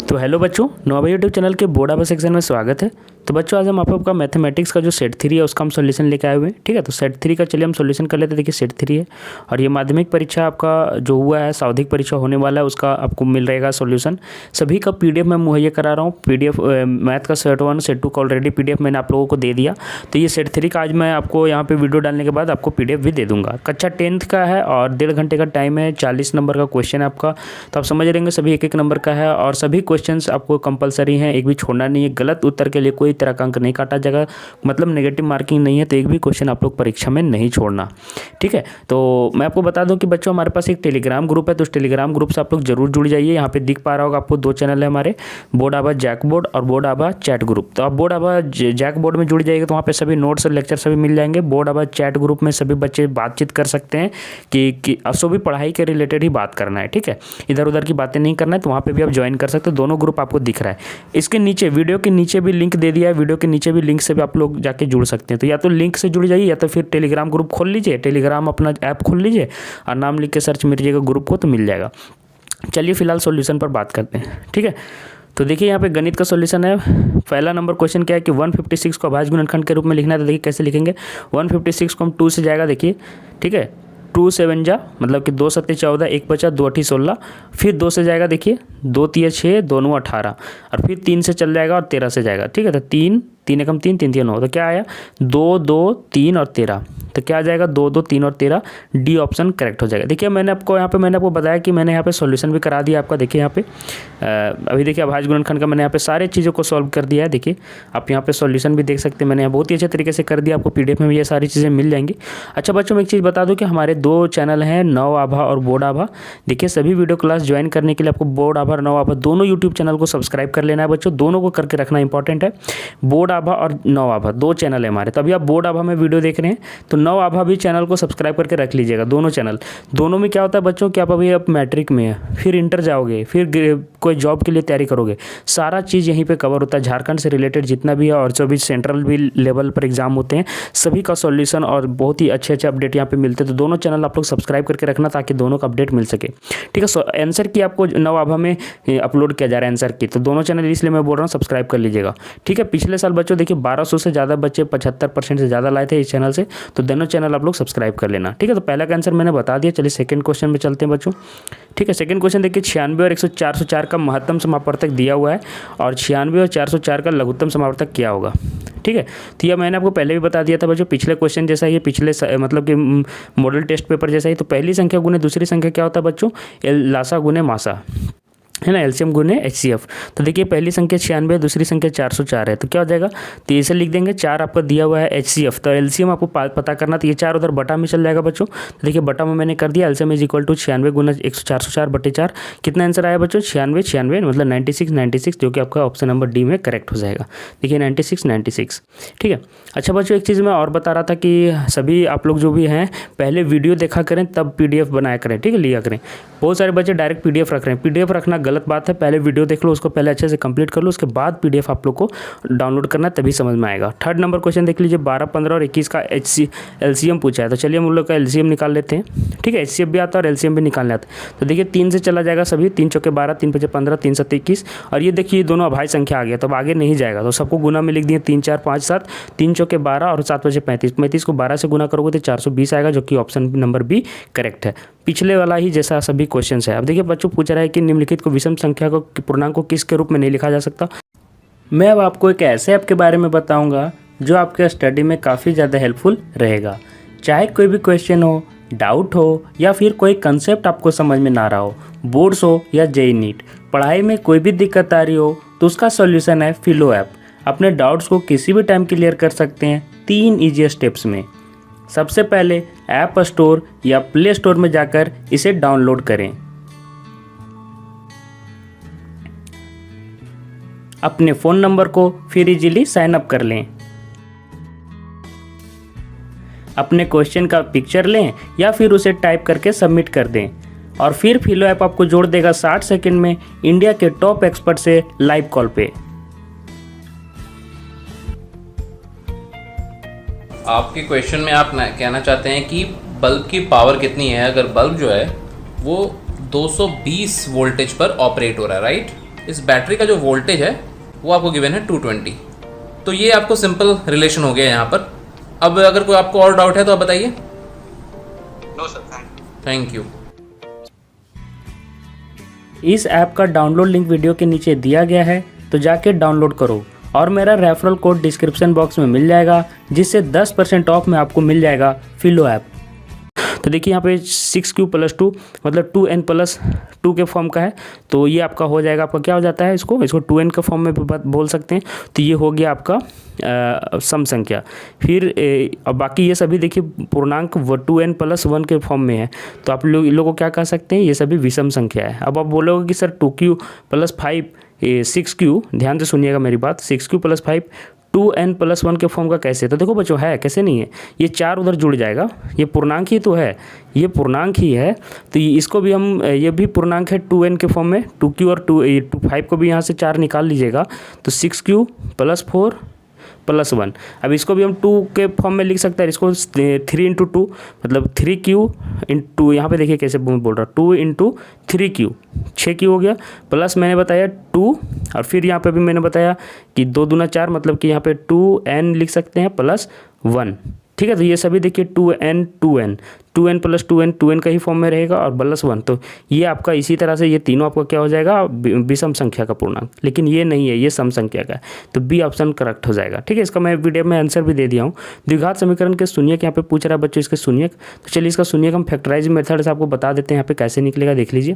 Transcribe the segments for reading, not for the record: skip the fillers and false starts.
तो हेलो बच्चों, नोवा YouTube channel के बोर्ड आवर सेक्शन में स्वागत है। तो बच्चों आज हम आपका मैथमेटिक्स का जो सेट 3 है उसका हम सॉल्यूशन लेके आए हुए हैं। ठीक है, तो सेट 3 का चलिए हम सॉल्यूशन कर लेते हैं। देखिए सेट 3 है और ये माध्यमिक परीक्षा आपका जो हुआ है, सावधिक परीक्षा होने वाला है, उसका आपको मिल रहेगा सॉल्यूशन। सभी का पीडीएफ मैं मुहैया करा रहा हूँ। पीडीएफ मैथ का सेट 1 सेट 2 का ऑलरेडी पीडीएफ मैंने आप लोगों को दे दिया। तो ये सेट 3 का आज मैं आपको यहाँ पे वीडियो डालने के बाद आपको पीडीएफ भी दे दूंगा। कक्षा 10th का है और 1.5 घंटे का टाइम है। 40 नंबर का क्वेश्चन है आपका, तो आप समझ लेंगे सभी एक नंबर का है और सभी क्वेश्चन आपको कंपलसरी हैं, एक भी छोड़ना नहीं है। गलत उत्तर के लिए कोई तरह का अंक नहीं काटा जाएगा, मतलब नेगेटिव मार्किंग नहीं है। तो एक भी क्वेश्चन आप लोग परीक्षा में नहीं छोड़ना। ठीक है, तो मैं आपको बता दूं कि बच्चों हमारे पास एक टेलीग्राम ग्रुप है, तो उस टेलीग्राम ग्रुप से आप लोग जरूर जुड़ जाइए। यहाँ पे दिख पा रहा होगा आपको 2 चैनल है हमारे, बोर्ड आभा जैक बोर्ड और बोर्ड आभा चैट ग्रुप। तो आप बोर्ड आभा जैक बोर्ड में जुड़ जाइएगा तो वहाँ पे सभी नोट्स और लेक्चर सभी मिल जाएंगे। बोर्ड आभा चैट ग्रुप में सभी बच्चे बातचीत कर सकते हैं कि अब भी पढ़ाई के रिलेटेड ही बात करना है। ठीक है, इधर उधर की बातें नहीं करना है, तो वहाँ पे भी आप ज्वाइन कर सकते हो। दोनों ग्रुप आपको दिख रहा है। इसके नीचे वीडियो के नीचे भी लिंक दे दिया है, वीडियो के नीचे भी लिंक से भी आप लोग जाके जुड़ सकते हैं। तो या तो लिंक से जुड़ जाइए या तो फिर टेलीग्राम ग्रुप खोल लीजिए, टेलीग्राम अपना ऐप खोल लीजिए और नाम लिख के सर्च मारिएगा ग्रुप को, तो मिल जाएगा। चलिए फिलहाल सॉल्यूशन पर बात करते हैं। ठीक है, तो देखिए यहाँ पे गणित का सॉल्यूशन है। पहला नंबर क्वेश्चन क्या है कि 156 को अभाज्य गुणनखंड के रूप में लिखना है। तो देखिए कैसे लिखेंगे। 156 को हम 2 से जाएगा, देखिए। ठीक है, 2 7 जा मतलब कि 2 7 14, 1 बचा 2 8 16, फिर 2 से जाएगा, देखिए 2 3 6, 2 9 18 और फिर 3 से चल जाएगा और 13 से जाएगा। ठीक है, तो 3 3 एकम 3 3 3 9, तो क्या आया 2 2 3 और 13, तो क्या आ जाएगा 2 2 3 और 13, डी ऑप्शन करेक्ट हो जाएगा। देखिए मैंने आपको बताया कि मैंने यहाँ पे सॉल्यूशन भी करा दिया आपका। देखिए यहाँ पे अभी देखिए अभाज्य गुणनखंड का मैंने यहाँ पे सारे चीज़ों को सॉल्व कर दिया है। देखिए आप यहाँ पे सॉल्यूशन भी देख सकते हैं, मैंने यहाँ बहुत ही अच्छे तरीके से कर दिया। आपको पीडीएफ में भी ये सारी चीज़ें मिल जाएंगी। अच्छा बच्चों, मैं एक चीज़ बता दूँ कि हमारे 2 चैनल हैं, नव आभा और बोर्ड आभा। देखिए सभी वीडियो क्लास ज्वाइन करने के लिए आपको बोर्ड आभा और नव आभा दोनों यूट्यूब चैनल को सब्सक्राइब कर लेना है बच्चों। दोनों को करके रखना इंपॉर्टेंट है। बोर्ड आभा और नव आभा 2 चैनल है हमारे। तो अभी आप बोर्ड आभा में वीडियो देख रहे हैं तो नव आभा भी चैनल को सब्सक्राइब करके रख लीजिएगा। दोनों चैनल, दोनों में क्या होता है बच्चों कि आप अभी आप मैट्रिक में है, फिर इंटर जाओगे, फिर कोई जॉब के लिए तैयारी करोगे, सारा चीज़ यहीं पे कवर होता है। झारखंड से रिलेटेड जितना भी है और जो भी सेंट्रल भी लेवल पर एग्जाम होते हैं सभी का सॉल्यूशन और बहुत ही अच्छे अच्छे अपडेट यहाँ पे मिलते हैं। तो दोनों चैनल आप लोग सब्सक्राइब करके रखना ताकि दोनों का अपडेट मिल सके। ठीक है, आंसर की आपको नव आभा में अपलोड किया जा रहा है आंसर की, तो दोनों चैनल इसलिए मैं बोल रहा हूँ सब्सक्राइब कर लीजिएगा। ठीक है, पिछले साल बच्चों देखिए 1200 से ज़्यादा बच्चे 75% से ज़्यादा लाए थे इस चैनल से, तो दोनों चैनल आप लोग सब्सक्राइब कर लेना। ठीक है, तो पहला का आंसर मैंने बता दिया। चलिए सेकंड क्वेश्चन में चलते हैं बच्चों। ठीक है, सेकंड क्वेश्चन देखिए 96 और 404 का महत्तम समापवर्तक दिया हुआ है और 96 और 404 का लघुत्तम समापवर्तक क्या होगा। ठीक है, तो यह मैंने आपको पहले भी बता दिया था बच्चों, पिछले क्वेश्चन जैसा ही, पिछले मतलब कि मॉडल टेस्ट पेपर जैसा ही। तो पहली संख्या गुने दूसरी संख्या क्या होता है बच्चों, लासा गुने मासा, है ना, एलसीएम गुने एचसीएफ। तो देखिए पहली संख्या 96, दूसरी संख्या 404 है, तो क्या हो जाएगा, तो इसे लिख देंगे 4 आपका दिया हुआ है एचसीएफ, तो एलसीएम आपको पता करना। तो ये 4 उधर बटा में चल जाएगा बच्चों। तो देखिए बटा में मैंने कर दिया, एलसीएम इज इक्वल टू 96 गुना 404 बटे 4। कितना आंसर आया बच्चों, 96 मतलब 96, जो कि आपका ऑप्शन नंबर डी में करेक्ट हो जाएगा। देखिए 96। ठीक है, अच्छा बच्चों एक चीज़ मैं और बता रहा था कि सभी आप लोग जो भी हैं पहले वीडियो देखा करें तब पीडीएफ बनाया करें। ठीक है, लिया करें। बहुत सारे बच्चे डायरेक्ट पीडीएफ रख रहे हैं, पीडीएफ रखना गलत बात है। पहले वीडियो देख लो, उसको पहले अच्छे से कंप्लीट कर लो, उसके बाद पीडीएफ आप लोग को डाउनलोड करना है, तभी समझ में आएगा। थर्ड नंबर क्वेश्चन देख लीजिए, 12, 15 और 21 का एलसीएम पूछा है। तो चलिए हम लोग का एलसीएम निकाल लेते हैं। ठीक है, एचसीएफ भी आता है और एलसीएम भी निकालने आता है। तो देखिए 3 से चला जाएगा सभी, 3 चौके 12, 3 5 15, 3 7 21 और ये देखिए दोनों अभाज्य संख्या आ गया, तो अब आगे नहीं जाएगा। तो सबको गुना में लिख दिए, 3 4 5 7, 3 चौके 12 और 7 बजे 35, 35 को 12 से गुना करोगे तो 420 आएगा, जो कि ऑप्शन नंबर बी करेक्ट है। पिछले वाला ही जैसा सभी क्वेश्चन है। अब देखिए बच्चों पूछ रहा है कि निम्नलिखित को विषम संख्या को पूर्णांक को किसके रूप में नहीं लिखा जा सकता। मैं अब आपको एक ऐसे ऐप के बारे में बताऊंगा जो आपके स्टडी में काफ़ी ज़्यादा हेल्पफुल रहेगा। चाहे कोई भी क्वेश्चन हो, डाउट हो या फिर कोई कंसेप्ट आपको समझ में ना रहा हो, बोर्ड्स हो या जेईई नीट, पढ़ाई में कोई भी दिक्कत आ रही हो तो उसका सॉल्यूशन है फिलो ऐप। अपने डाउट्स को किसी भी टाइम क्लियर कर सकते हैं 3 ईजी स्टेप्स में। सबसे पहले ऐप स्टोर या प्ले स्टोर में जाकर इसे डाउनलोड करें। अपने फ़ोन नंबर को फिर इजीली साइन अप कर लें। अपने क्वेश्चन का पिक्चर लें या फिर उसे टाइप करके सबमिट कर दें और फिर फिलो ऐप आपको जोड़ देगा 60 सेकंड में इंडिया के टॉप एक्सपर्ट से लाइव कॉल पे। आपके क्वेश्चन में आप कहना चाहते हैं कि बल्ब की पावर कितनी है। अगर बल्ब जो है वो 220 वोल्टेज पर ऑपरेट हो रहा है, राइट। इस बैटरी का जो वोल्टेज है वो आपको गिवन है 220। तो ये आपको सिंपल रिलेशन हो गया यहाँ पर। अब अगर कोई आपको और डाउट है तो आप बताइए। No sir, thank you. इस ऐप का डाउनलोड लिंक वीडियो के नीचे दिया गया है, तो जाके डाउनलोड करो और मेरा रेफरल कोड डिस्क्रिप्शन बॉक्स में मिल जाएगा, जिससे 10% ऑफ में आपको मिल जाएगा फिलो ऐप। तो देखिए यहाँ पे 6Q+2 मतलब 2n+2 के फॉर्म का है, तो ये आपका हो जाएगा, आपका क्या हो जाता है, इसको 2n के फॉर्म में भी बोल सकते हैं। तो ये हो गया आपका सम संख्या। फिर अब बाकी ये सभी देखिए पूर्णांक 2n+1 के फॉर्म में है, तो आप लोगों को क्या कह सकते हैं, ये सभी विषम संख्या है। अब आप बोलोगे कि सर 2Q+5 6Q, ध्यान से सुनिएगा मेरी बात, 6Q+5 2n+1 के फॉर्म का कैसे। तो देखो बच्चों, है कैसे नहीं है, ये 4 उधर जुड़ जाएगा, ये पूर्णांक ही तो है, ये पूर्णांक ही है। तो इसको भी हम, ये भी पूर्णांक है 2n के फॉर्म में, 2Q और 5 को भी यहाँ से 4 निकाल लीजिएगा, तो 6Q+4+1। अब इसको भी हम 2 के फॉर्म में लिख सकते हैं, इसको 3 × 2 मतलब 3Q × यहाँ पे देखिए कैसे बोल रहा, 2 × 3Q 6Q हो गया, प्लस मैंने बताया 2, और फिर यहाँ पे भी मैंने बताया कि 2 दूना 4 मतलब कि यहाँ पे 2n लिख सकते हैं +1। ठीक है, तो ये सभी देखिए 2n 2n+2n का ही फॉर्म में रहेगा और +1। तो ये आपका इसी तरह से ये तीनों आपका क्या हो जाएगा, विषम संख्या का पूर्णांक, लेकिन ये नहीं है, ये सम संख्या का है। तो बी ऑप्शन करेक्ट हो जाएगा। ठीक है, इसका मैं वीडियो में आंसर भी दे दिया हूँ। द्विघात समीकरण के शून्यक यहाँ पे पूछ रहा है बच्चों, इसके शून्यक। तो चलिए इसका शून्यक हम फैक्टराइज मेथड से आपको बता देते हैं, यहाँ पे कैसे निकलेगा, देख लीजिए।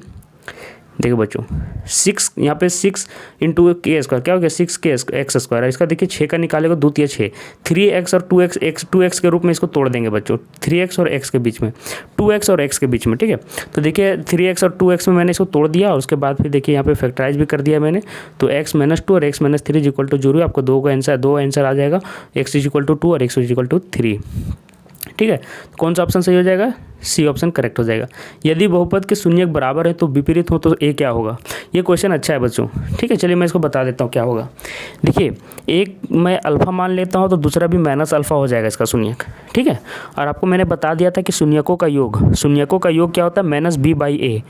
देखो बच्चों, 6 यहाँ पे 6 × k² क्या हो गया, 6x²। इसका देखिए 6 का निकालेगा, 2 × 6 3x और 2x के रूप में इसको तोड़ देंगे बच्चों, 3x और x के बीच में, 2x और x के बीच में। ठीक है, तो देखिए 3x और 2x में मैंने इसको तोड़ दिया, और उसके बाद फिर देखिए यहाँ पे फैक्टराइज भी कर दिया मैंने। तो x - 2 और x - 3 = 0, आपको दो आंसर आ जाएगा, x = 2 और x = 3। ठीक है, तो कौन सा ऑप्शन सही हो जाएगा, सी ऑप्शन करेक्ट हो जाएगा। यदि बहुपद के शून्यक बराबर है तो विपरीत हो तो ए क्या होगा। ये क्वेश्चन अच्छा है बच्चों। ठीक है, चलिए मैं इसको बता देता हूँ क्या होगा। देखिए, एक मैं अल्फ़ा मान लेता हूँ तो दूसरा भी -α हो जाएगा इसका शून्यक। ठीक है, और आपको मैंने बता दिया था कि शून्यकों का योग क्या होता है, -b/a।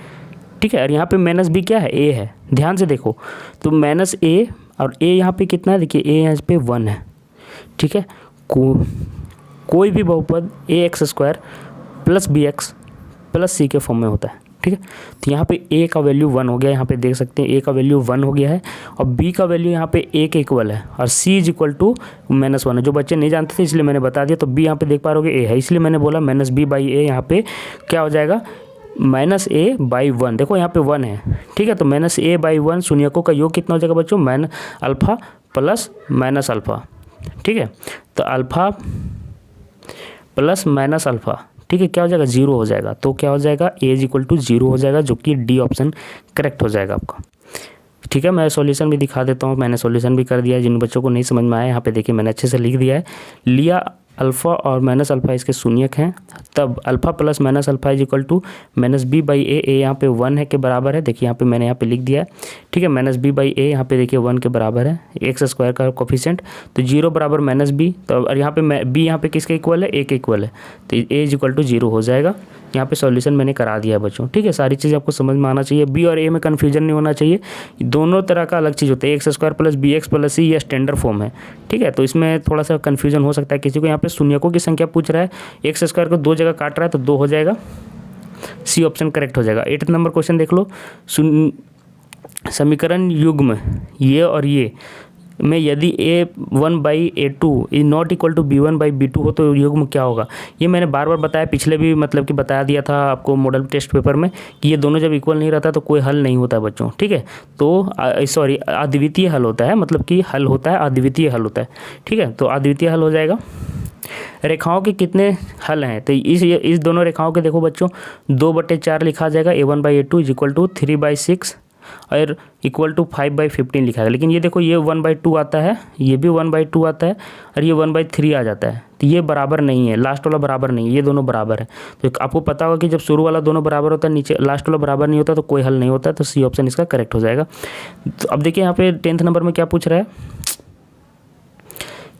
ठीक है, और यहाँ पे -b क्या है, a है, ध्यान से देखो। तो -a और a यहाँ पे कितना है, देखिए a यहाँ पे 1 है। ठीक है, कोई भी बहुपद ax² + bx + c के फॉर्म में होता है। ठीक है, तो यहाँ पे a का वैल्यू 1 हो गया, यहाँ पे देख सकते हैं a का वैल्यू 1 हो गया है, और b का वैल्यू यहाँ पे a के इक्वल है, और c = -1 है। जो बच्चे नहीं जानते थे इसलिए मैंने बता दिया। तो b यहाँ पे देख पा रहे a है, इसलिए मैंने बोला -b/a यहाँ पे क्या हो जाएगा, -a/1। देखो यहाँ पे 1 है। ठीक है, तो -a/1 शून्यकों का योग कितना हो जाएगा बच्चों, -α + -α। ठीक है, तो अल्फ़ा + -α, ठीक है, क्या हो जाएगा, 0 हो जाएगा। तो क्या हो जाएगा, a = 0 हो जाएगा, जो कि डी ऑप्शन करेक्ट हो जाएगा आपका। ठीक है, मैं सॉल्यूशन भी दिखा देता हूँ, मैंने सॉल्यूशन भी कर दिया है। जिन बच्चों को नहीं समझ में आया, यहाँ पे देखिए मैंने अच्छे से लिख दिया है। लिया अल्फ़ा और -α इसके शून्यक हैं, तब अल्फ़ा + -α = -b/a। यहाँ पे 1 है के बराबर है, देखिए यहाँ पे मैंने यहाँ पे लिख दिया है। ठीक है, -b/a यहाँ पे देखिए 1 के बराबर है, x² का कोफिशिएंट, तो 0 बराबर -b। तो और यहाँ पे b यहाँ पे किसके इक्वल है, a के इक्वल है, तो a = 0 हो जाएगा। यहाँ पे सॉल्यूशन मैंने करा दिया है बच्चों। ठीक है, सारी चीज़ आपको समझ में आना चाहिए, बी और ए में कन्फ्यूजन नहीं होना चाहिए। दोनों तरह का अलग चीज़ होता है, x² + bx + c ये स्टैंडर्ड फॉर्म है। ठीक है, तो इसमें थोड़ा सा कन्फ्यूजन हो सकता है किसी को। यहाँ पे शून्यकों की संख्या पूछ रहा है, x² को 2 जगह काट रहा है, तो 2 हो जाएगा, सी ऑप्शन करेक्ट हो जाएगा। 8 नंबर क्वेश्चन देख लो, समीकरण युग्म ये और ये में यदि a1/a2 is not equal to b1/b2 हो तो युग्म क्या होगा। ये मैंने बार बार बताया, पिछले भी मतलब कि बता दिया था आपको मॉडल टेस्ट पेपर में, कि ये दोनों जब इक्वल नहीं रहता तो कोई हल नहीं होता है बच्चों। ठीक है, तो सॉरी अद्वितीय हल होता है, मतलब कि हल होता है अद्वितीय हल होता है। ठीक है, तो अद्वितीय हल हो जाएगा। रेखाओं के कितने हल हैं, तो इस दोनों रेखाओं के देखो बच्चों 2/4 लिखा जाएगा, a1/a2 इज इक्वल टू 3/6 और इक्वल टू 5/15 लिखा है। लेकिन ये देखो ये 1/2 आता है, ये भी 1/2 आता है, और ये 1/3 आ जाता है, तो ये बराबर नहीं है, लास्ट वाला बराबर नहीं है, ये दोनों बराबर है। तो आपको पता होगा कि जब शुरू वाला दोनों बराबर होता है, नीचे लास्ट वाला बराबर नहीं होता, तो कोई हल नहीं होता, तो सी ऑप्शन इसका करेक्ट हो जाएगा। तो अब देखिए यहाँ पे 10th नंबर में क्या पूछ रहा है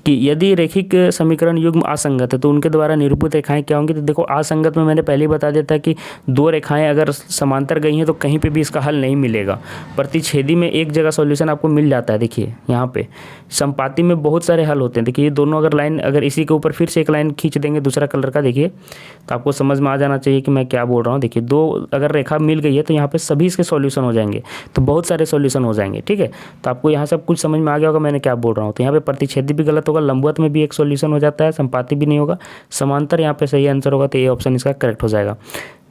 कि यदि रैखिक समीकरण युग्म असंगत है तो उनके द्वारा निरूपित रेखाएं क्या होंगी। तो देखो असंगत में मैंने पहले ही बता दिया था कि दो रेखाएं अगर समांतर गई हैं तो कहीं पे भी इसका हल नहीं मिलेगा। प्रतिच्छेदी में एक जगह सॉल्यूशन आपको मिल जाता है। देखिए यहाँ पे संपाती में बहुत सारे हल होते हैं। देखिए ये दोनों अगर लाइन अगर इसी के ऊपर फिर से एक लाइन खींच देंगे दूसरा कलर का, देखिए तो आपको समझ में आ जाना चाहिए कि मैं क्या बोल रहा हूँ। देखिए दो अगर रेखा मिल गई है तो यहाँ पे सभी इसके सॉल्यूशन हो जाएंगे, तो बहुत सारे सॉल्यूशन हो जाएंगे। ठीक है, तो आपको यहाँ सब कुछ समझ में आ गया होगा मैंने क्या बोल रहा हूँ। तो यहाँ पे प्रतिच्छेदी भी गलत होगा, लंबवत में भी एक सॉल्यूशन हो जाता है, संपाती भी नहीं होगा, समांतर यहाँ पे सही आंसर होगा। तो ये ऑप्शन इसका करेक्ट हो जाएगा।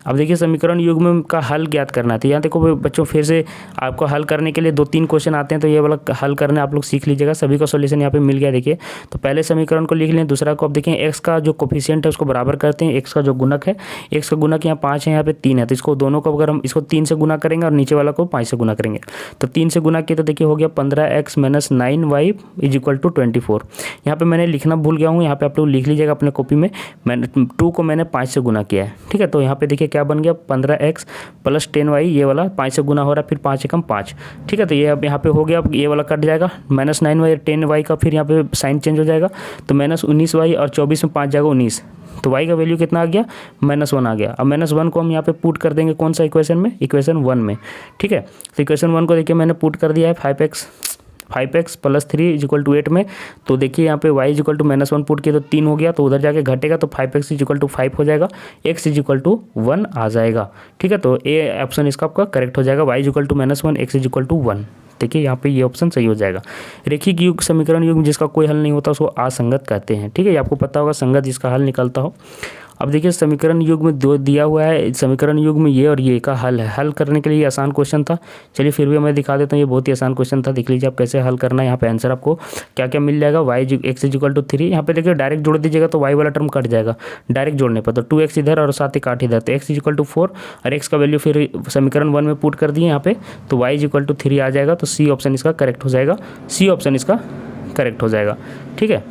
अब देखिए समीकरण युग्म का हल ज्ञात करना है। तो यहाँ देखो बच्चों फिर से आपको हल करने के लिए 2-3 क्वेश्चन आते हैं, तो ये वाला हल करना आप लोग सीख लीजिएगा। सभी का सॉल्यूशन यहाँ पे मिल गया। देखिए तो पहले समीकरण को लिख लें, दूसरा को अब देखें एक्स का जो कोफिशिएंट है उसको बराबर करते हैं, एक्स का जो गुणक है, एक्स का गुणक यहाँ 5 है, यहाँ पे 3 है, तो इसको दोनों को अगर हम इसको 3 से गुना करेंगे और नीचे वाला को 5 से गुना करेंगे तो 3 से गुना किया तो देखिए हो गया 15x - 9y = 24। यहाँ पे मैंने लिखना भूल गया हूँ, यहाँ पे आप लोग लिख लीजिएगा अपने कॉपी में। मैंने 2 को मैंने 5 से गुना किया है। ठीक है, तो यहाँ पे देखिए क्या बन गया 15x + 10y, ये वाला 5 से गुना हो रहा है, फिर 5 एकम 5। ठीक है, तो ये अब यहाँ पे हो गया। अब ये वाला कट जाएगा, -9y 10y का फिर यहाँ पे साइन चेंज हो जाएगा, तो -19y और 24 में 5 जाएगा 19, तो y का वैल्यू कितना आ गया -1 आ गया। अब -1 को हम यहाँ पे पुट कर देंगे कौन सा इक्वेशन में, इक्वेशन 1 में। ठीक है, तो इक्वेशन 1 को देखिए मैंने पुट कर दिया है 5x + 3 = 8 में। तो देखिए यहाँ पे y = -1 पुट किया तो 3 हो गया, तो उधर जाके घटेगा तो 5x = 5 हो जाएगा, x = 1 आ जाएगा। ठीक है, तो ये ऑप्शन इसका आपका करेक्ट हो जाएगा, y = -1 x = 1। देखिए यहाँ पे ये ऑप्शन सही हो जाएगा। रेखिक युग्म समीकरण युग्म जिसका कोई हल नहीं होता उसको असंगत कहते हैं। ठीक है, ये आपको पता होगा, संगत जिसका हल निकलता हो। अब देखिए समीकरण युग्म दो दिया हुआ है, समीकरण युग्म ये और ये का हल है। हल करने के लिए आसान क्वेश्चन था, चलिए फिर भी मैं दिखा देता हूँ। ये बहुत ही आसान क्वेश्चन था, देख लीजिए आप कैसे हल करना है। यहाँ पे आंसर आपको क्या क्या मिल जाएगा, x = 3। यहाँ पे देखिए डायरेक्ट जोड़ दीजिएगा तो y वाला टर्म कट जाएगा डायरेक्ट जोड़ने पर, तो 2x इधर और 7 8 इधर, तो x = 4 और x का वैल्यू फिर समीकरण 1 में पुट कर दिए यहाँ पे, तो y = 3 आ जाएगा। तो सी ऑप्शन इसका करेक्ट हो जाएगा, सी ऑप्शन इसका करेक्ट हो जाएगा। ठीक है,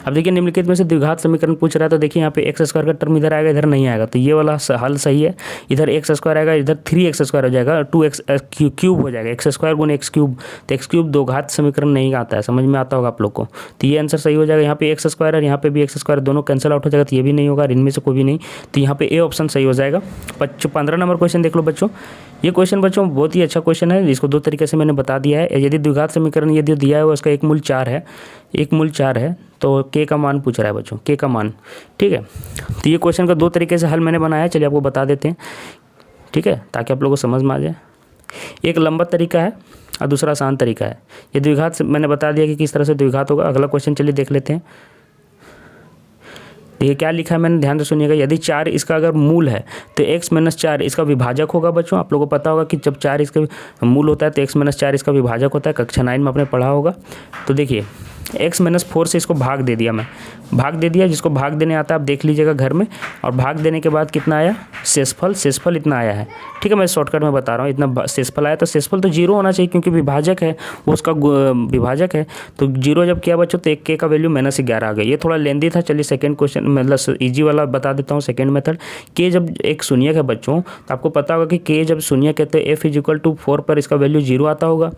अब देखिए निम्नलिखित में से द्विघात समीकरण पूछ रहा है, तो देखिए यहाँ पे x² का टर्म इधर आएगा, इधर नहीं आएगा, तो ये वाला हल सही है। इधर x² आएगा, इधर 3x² हो जाएगा, 2x क्यूब हो जाएगा, x² × x³, तो x³ दो घात समीकरण नहीं आता है, समझ में आता होगा आप लोग को। तो ये आंसर सही हो जाएगा। यहाँ पे x² और यहाँ पे भी x² दोनों कैंसिल आउट हो जाएगा, तो ये भी नहीं होगा, इनमें से कोई भी नहीं, तो यहाँ पे ए ऑप्शन सही हो जाएगा। 15 नंबर क्वेश्चन देख लो बच्चों। ये क्वेश्चन बच्चों बहुत ही अच्छा क्वेश्चन है, जिसको 2 तरीके से मैंने बता दिया है। यदि द्विघात समीकरण यदि दिया है उसका एक मूल 4 है, एक मूल 4 है, तो k का मान पूछ रहा है बच्चों, k का मान। ठीक है, तो ये क्वेश्चन का 2 तरीके से हल मैंने बनाया है, चलिए आपको बता देते हैं। ठीक है, ताकि आप लोगों को समझ में आ जाए। एक लंबा तरीका है और दूसरा आसान तरीका है। ये द्विघात से मैंने बता दिया कि किस तरह से द्विघात होगा। अगला क्वेश्चन चलिए देख लेते हैं। देखिए क्या लिखा है, मैंने ध्यान से सुनिएगा। यदि 4 इसका अगर मूल है तो x - 4 इसका विभाजक होगा। बच्चों आप लोगों को पता होगा कि जब 4 इसका मूल होता है तो x - 4 इसका विभाजक होता है, कक्षा 9 में आपने पढ़ा होगा। तो देखिए x - 4 से इसको भाग दे दिया, मैं भाग दे दिया, जिसको भाग देने आता है आप देख लीजिएगा घर में। और भाग देने के बाद कितना आया, शेषफल इतना आया है। ठीक है, मैं शॉर्टकट में बता रहा हूँ, इतना शेषफल आया, तो शेषफल तो 0 होना चाहिए क्योंकि विभाजक है, वो उसका विभाजक है। तो 0 जब किया बच्चों तो 1 k का वैल्यू -11 आ गया। ये थोड़ा लेंदी था, चलिए सेकंड क्वेश्चन मतलब ईजी वाला बता देता हूँ, सेकंड मेथड। k जब एक शून्यक है बच्चों तो आपको पता होगा कि k जब शून्यक है तो f = 4 पर इसका वैल्यू 0 आता होगा।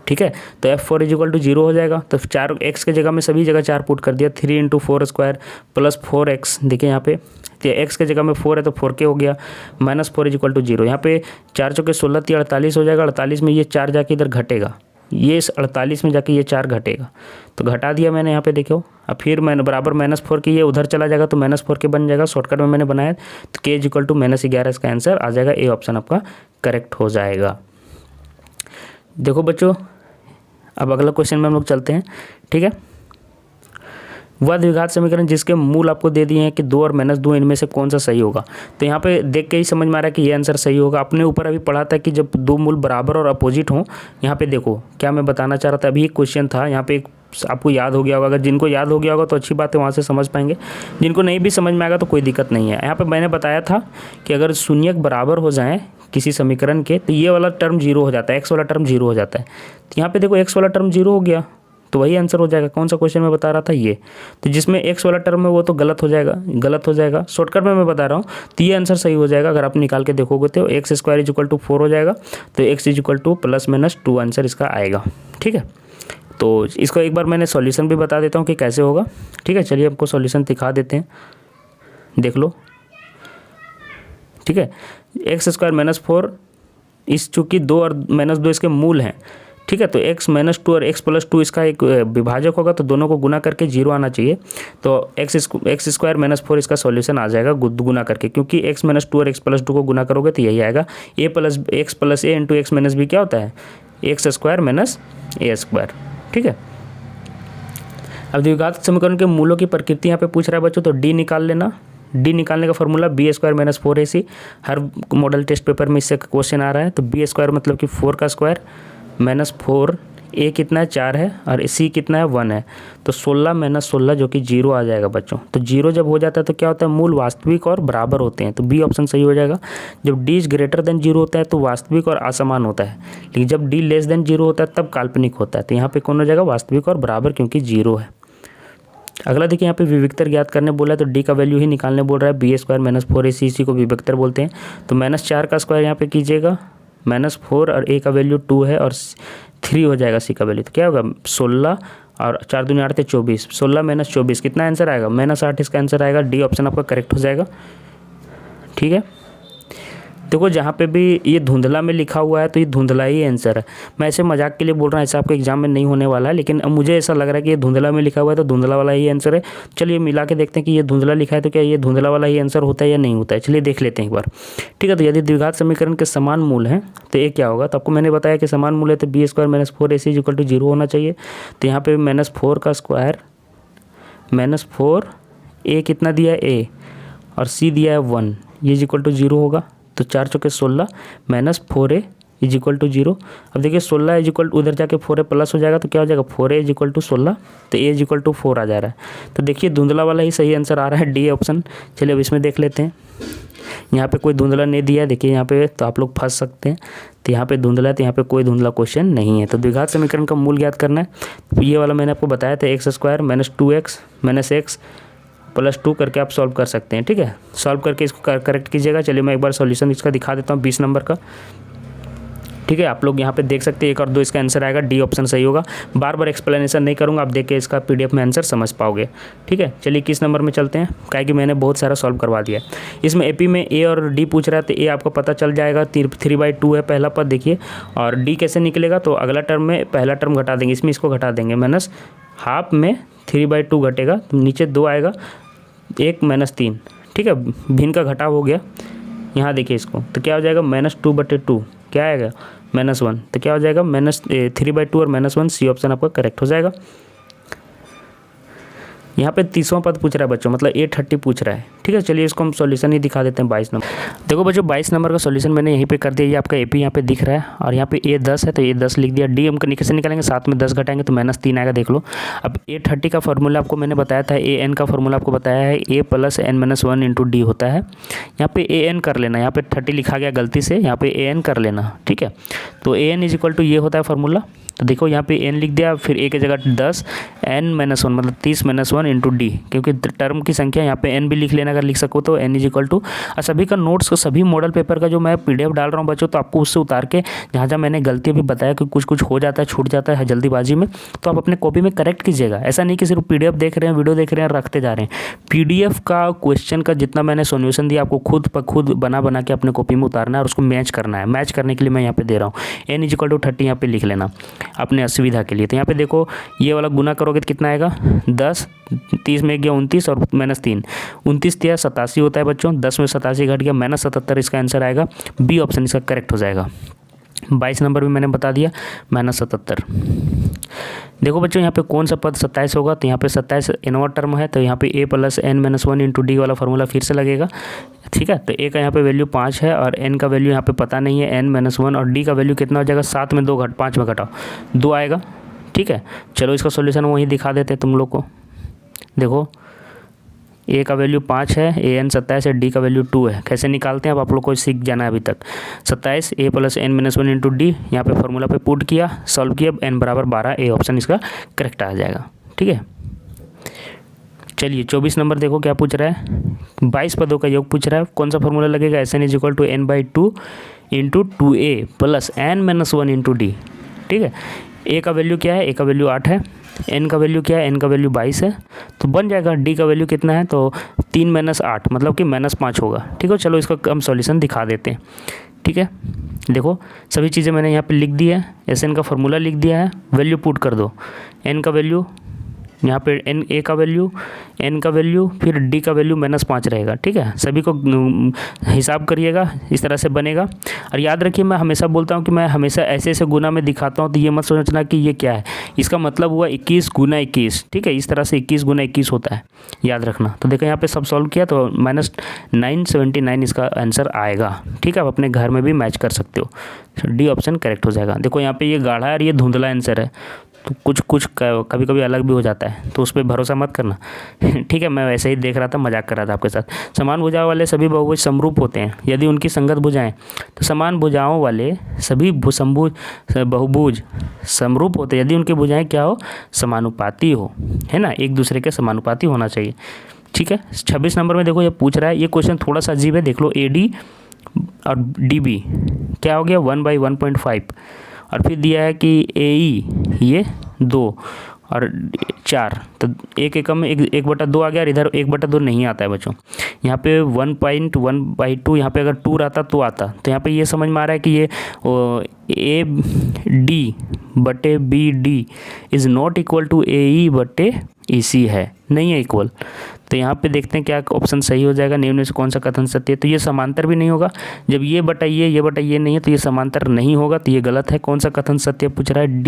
ठीक है, तो f4 = 0 हो जाएगा। तो 4 x के जगह में सभी जगह 4 पुट कर दिया, 3 × 4² + 4x। देखिए यहाँ पे तो x के जगह में 4 है तो 4k हो गया, -4 = 0। यहाँ पे 4 × 16 = 48 हो जाएगा। 48 में ये 4 जाके इधर घटेगा, ये 48 में जाके ये 4 घटेगा, तो घटा दिया मैंने यहाँ पे देखो। अब फिर मैंने बराबर -4 के ये उधर चला जाएगा तो -4 के बन जाएगा, शॉर्टकट में मैंने बनाया। तो k = -11 इसका आंसर आ जाएगा, ए ऑप्शन आपका करेक्ट हो जाएगा। देखो बच्चों अब अगला क्वेश्चन में हम लोग चलते हैं। ठीक है, वह द्विघात समीकरण जिसके मूल आपको दे दिए हैं कि 2 और -2 इनमें से कौन सा सही होगा। तो यहाँ पे देख के ही समझ में आ रहा है कि ये आंसर सही होगा। अपने ऊपर अभी पढ़ा था कि जब 2 मूल बराबर और अपोजिट हों। यहाँ पे देखो क्या मैं बताना चाह रहा था, अभी एक क्वेश्चन था यहाँ पे, आपको याद हो गया होगा। अगर जिनको याद हो गया होगा तो अच्छी बात है, वहाँ से समझ पाएंगे। जिनको नहीं भी समझ में आएगा तो कोई दिक्कत नहीं है। यहाँ पे मैंने बताया था कि अगर शून्यक बराबर हो जाएं किसी समीकरण के तो ये वाला टर्म 0 हो जाता है, x वाला टर्म 0 हो जाता है। तो यहाँ पे देखो x वाला टर्म 0 हो गया तो वही आंसर हो जाएगा। कौन सा क्वेश्चन मैं बता रहा था, ये। तो जिसमें x वाला टर्म है वो तो गलत हो जाएगा, शॉर्टकट में मैं बता रहा हूँ। तो ये आंसर सही हो जाएगा। अगर आप निकाल के देखोगे तो x² = 4 हो जाएगा, तो x = +- 2 आंसर इसका आएगा। ठीक है, तो इसको एक बार मैंने सॉल्यूशन भी बता देता हूँ कि कैसे होगा, ठीक है। चलिए आपको सॉल्यूशन दिखा देते हैं, देख लो, ठीक है। एक्स स्क्वायर माइनस 4 इस चूँकि 2 और माइनस 2 इसके मूल हैं, ठीक है। तो x माइनस 2 और x प्लस 2 इसका एक विभाजक होगा, तो दोनों को गुना करके 0 आना चाहिए। तो एक्स स्क्वायर माइनस 4 इसका सॉल्यूशन आ जाएगा गुना करके, क्योंकि x माइनस 2 और x प्लस 2 को गुना करोगे तो यही आएगा a plus x plus a into x minus b क्या होता है, x square minus a square, ठीक है। अब द्विघात समीकरण के मूलों की प्रकृति यहाँ पे पूछ रहा है बच्चों, तो d निकाल लेना। d निकालने का formula b square minus 4ac, हर मॉडल टेस्ट पेपर में इससे क्वेश्चन आ रहा है। तो बी स्क्वायर मतलब कि 4 का स्क्वायर माइनस 4, ए कितना है 4 है और सी कितना है 1 है, तो 16 माइनस 16 जो कि 0 आ जाएगा बच्चों। तो 0 जब हो जाता है तो क्या होता है, मूल वास्तविक और बराबर होते हैं, तो बी ऑप्शन सही हो जाएगा। जब डी इज ग्रेटर देन 0 होता है तो वास्तविक और असमान होता है, लेकिन जब डी लेस देन 0 होता है तब काल्पनिक होता है। तो यहाँ पे कौन हो जाएगा, वास्तविक और बराबर, क्योंकि 0 है। अगला देखिए यहाँ पे विविक्तर ज्ञात करने बोला है, तो डी का वैल्यू ही निकालने बोल रहा है, बी स्क्वायर माइनस 4ac, इसी को विविक्तर बोलते हैं। तो -4 का स्क्वायर यहाँ पे कीजिएगा, -4 और a का वैल्यू 2 है और 3 हो जाएगा c का वैल्यू, तो क्या होगा 16 और 4 दूनी 8 थे 24, 16 माइनस 24 कितना आंसर आएगा, -8 इसका आंसर आएगा। डी ऑप्शन आपका करेक्ट हो जाएगा, ठीक है। देखो जहाँ पे भी ये धुंधला में लिखा हुआ है तो ये धुंधला ही आंसर है। मैं ऐसे मजाक के लिए बोल रहा हूँ, ऐसा आपके एग्जाम में नहीं होने वाला है, लेकिन अब मुझे ऐसा लग रहा है कि ये धुंधला में लिखा हुआ है तो धुंधला वाला ही आंसर है। चलिए मिला के देखते हैं कि ये धुंधला लिखा है तो क्या ये धुंधला वाला ही आंसर होता है या नहीं होता है। चलिए देख लेते हैं एक बार, ठीक है। तो यदि द्विघात समीकरण के समान मूल हैं तो ये क्या होगा, तो आपको मैंने बताया कि समान मूल है तो b square minus 4ac equal to 0 होना चाहिए। तो यहाँ पे -4 का स्क्वायर -4, ए कितना दिया है a और c दिया है 1, ये इक्वल टू 0 होगा। तो 4 चौके 16 minus 4a is equal to 0। अब देखिए 16 इज इक्वल उधर जाके 4a प्लस हो जाएगा, तो क्या हो जाएगा 4a इज इक्वल टू 16, तो a इज इक्वल टू 4 आ जा रहा है। तो देखिए धुंधला वाला ही सही आंसर आ रहा है, डी ऑप्शन। चलिए अब इसमें देख लेते हैं, यहाँ पे कोई धुंधला नहीं दिया है, देखिए यहाँ पे, तो आप लोग फंस सकते हैं। तो यहाँ पे धुंधला है, तो यहाँ पे कोई धुंधला क्वेश्चन नहीं है। तो द्विघात समीकरण का मूल ज्ञात करना है, तो ये वाला मैंने आपको बताया था, x square minus 2x minus x plus 2 करके आप सॉल्व कर सकते हैं, ठीक है। सॉल्व करके इसको करेक्ट कीजिएगा। चलिए मैं एक बार सॉल्यूशन इसका दिखा देता हूँ 20 नंबर का, ठीक है। आप लोग यहाँ पे देख सकते हैं 1 और 2 इसका आंसर आएगा, डी ऑप्शन सही होगा। बार बार एक्सप्लेनेशन नहीं करूँगा, आप देख के इसका पीडीएफ में आंसर समझ पाओगे, ठीक है। चलिए 21 नंबर में चलते हैं, क्या कि मैंने बहुत सारा सॉल्व करवा दिया है। इसमें एपी में ए और डी पूछ रहा है, तो ए आपको पता चल जाएगा 3/2 है पहला पद, देखिए। और डी कैसे निकलेगा, तो अगला टर्म में पहला टर्म घटा देंगे, इसमें इसको घटा देंगे, माइनस हाफ में 3/2 घटेगा, तो नीचे 2 आएगा, 1 माइनस 3, ठीक है। भिन्न का घटाव हो गया, यहाँ देखिए इसको, तो क्या हो जाएगा -2/2, क्या आएगा -1, तो क्या हो जाएगा -3/2 और -1, सी ऑप्शन आपका करेक्ट हो जाएगा। यहाँ पे 30वां पद पूछ रहा है बच्चों, मतलब 830 पूछ रहा है, ठीक है। चलिए इसको हम सॉल्यूशन ही दिखा देते हैं 22 नंबर। देखो बच्चों 22 नंबर का सॉल्यूशन मैंने यहीं पे कर दिया, ये आपका एपी यहाँ पे दिख रहा है, और यहाँ पे ए 10 है तो ए 10 लिख दिया। डी हम कैसे निकालेंगे, 7 में 10 घटाएंगे तो -3 आएगा, देख लो। अब 830 का फॉर्मूला आपको मैंने बताया था, ए एन का फॉर्मूला आपको बताया है, A plus N minus 1 into D होता है। यहाँ पे ए एन कर लेना, यहाँ पे 30 लिखा गया गलती से, यहाँ पे ए एन कर लेना, ठीक है। तो A N is equal to ये होता है फॉर्मूला, तो देखो यहाँ पे एन लिख दिया, फिर ए की जगह 10 एन माइनस 1 मतलब 30 माइनस 1 इंटू डी, क्योंकि टर्म की संख्या यहाँ पे एन भी लिख लेना, अगर लिख सको तो एन इज इक्वल टू। और सभी का नोट्स, सभी मॉडल पेपर का जो मैं पीडीएफ डाल रहा हूँ बच्चों, तो आपको उससे उतार के जहाँ जहाँ मैंने गलती भी बताया कि कुछ हो जाता है, छूट जाता है जल्दीबाजी में, तो आप अपने कॉपी में करेक्ट कीजिएगा। ऐसा नहीं कि सिर्फ पीडीएफ देख रहे हैं, वीडियो देख रहे हैं, रखते जा रहे हैं। पीडीएफ का क्वेश्चन का जितना मैंने सॉल्यूशन दिया, आपको खुद बना के अपने कॉपी में उतारना है और उसको मैच करना है। मैच करने के लिए मैं यहाँ पे दे रहा हूँ, एन इज इक्वल टू 30 यहाँ पे लिख लेना अपने असुविधा के लिए। तो यहाँ पे देखो ये वाला गुना करोगे तो कितना आएगा 10, 30 में गया 29 और -3, 29 दिया 87 होता है बच्चों, 10 में 87 घट गया -77, इसका आंसर आएगा, बी ऑप्शन इसका करेक्ट हो जाएगा। 22 नंबर भी मैंने बता दिया -77। देखो बच्चों यहाँ पे कौन सा पद 27 होगा, तो यहाँ पे 27 इनवर्ट टर्म है, तो यहाँ पे a plus N minus 1 into d वाला फॉर्मूला फिर से लगेगा, ठीक है। तो a का यहाँ पे वैल्यू 5 है और n का वैल्यू यहाँ पे पता नहीं है, n माइनस 1, और d का वैल्यू कितना हो जाएगा 7 में 2 5 में घटाओ 2 आएगा, ठीक है। चलो इसका सोल्यूशन वहीं दिखा देते हैं तुम लोग को। देखो ए का वैल्यू 5 है, ए एन 27 है, डी का वैल्यू 2 है। कैसे निकालते हैं अब आप लोग को सीख जाना है अभी तक। 27 A plus N minus 1 into D, यहाँ पे फॉर्मूला पे पुट किया, सॉल्व किया, एन बराबर 12, ए ऑप्शन इसका करेक्ट आ जाएगा, ठीक है। चलिए 24 नंबर देखो क्या पूछ रहा है, 22 पदों का योग पूछ रहा है, कौन सा फॉर्मूला लगेगा, s n is equal to n/2 into 2a plus N minus 1 into d, ठीक है। ए का वैल्यू क्या है, ए का वैल्यू 8 है, एन का वैल्यू क्या है, एन का वैल्यू 22 है, तो बन जाएगा डी का वैल्यू कितना है, तो 3 - 8 मतलब कि -5 होगा। ठीक है, चलो इसका हम सॉल्यूशन दिखा देते हैं। ठीक है, देखो सभी चीज़ें मैंने यहाँ पे लिख दी है, एस एन का फार्मूला लिख दिया है, वैल्यू पुट कर दो, एन का वैल्यू यहाँ पे एन ए का वैल्यू, एन का वैल्यू, फिर डी का वैल्यू -5 रहेगा। ठीक है, सभी को हिसाब करिएगा, इस तरह से बनेगा। और याद रखिए मैं हमेशा बोलता हूँ कि मैं हमेशा ऐसे ऐसे गुना में दिखाता हूँ, तो ये मत सोचना कि ये क्या है, इसका मतलब हुआ 21 × 21। ठीक है, इस तरह से 21 × 21 होता है, याद रखना। तो देखो यहाँ पे सब सॉल्व किया तो -979 इसका आंसर आएगा। ठीक है, आप अपने घर में भी मैच कर सकते हो, डी ऑप्शन करेक्ट हो जाएगा। देखो यहाँ पे ये गाढ़ा है और ये धुंधला आंसर है, तो कुछ कभी कभी अलग भी हो जाता है, तो उस पर भरोसा मत करना। ठीक है, मैं वैसे ही देख रहा था, मजाक कर रहा था आपके साथ। समान भुजाओं वाले सभी बहुभुज समरूप होते हैं यदि उनकी संगत भुजाएं, तो समान भुजाओं वाले सभी बहुभुज समरूप होते हैं यदि उनकी भुजाएं क्या हो, समानुपाती हो, है ना, एक दूसरे के समानुपाती होना चाहिए। ठीक है, 26 नंबर में देखो ये पूछ रहा है, ये क्वेश्चन थोड़ा सा अजीब है, देख लो AD और DB क्या हो गया 1/1.5, और फिर दिया है कि AE ये 2 और 4, तो 1 एकम में 1/2 आ गया, और इधर 1/2 नहीं आता है बच्चों। यहाँ पे 1.1/2, यहाँ पे अगर 2 रहता तो आता, तो यहाँ पे ये समझ में आ रहा है कि ये AD/BD is not equal to AE/EC है, नहीं है इक्वल। तो यहाँ पे देखते हैं क्या ऑप्शन सही हो जाएगा, निम्न में से कौन सा कथन सत्य है। तो ये समांतर भी नहीं होगा, जब ये बटा ये नहीं है तो ये समांतर नहीं होगा, तो ये गलत है। कौन सा कथन सत्य पूछ रहा है,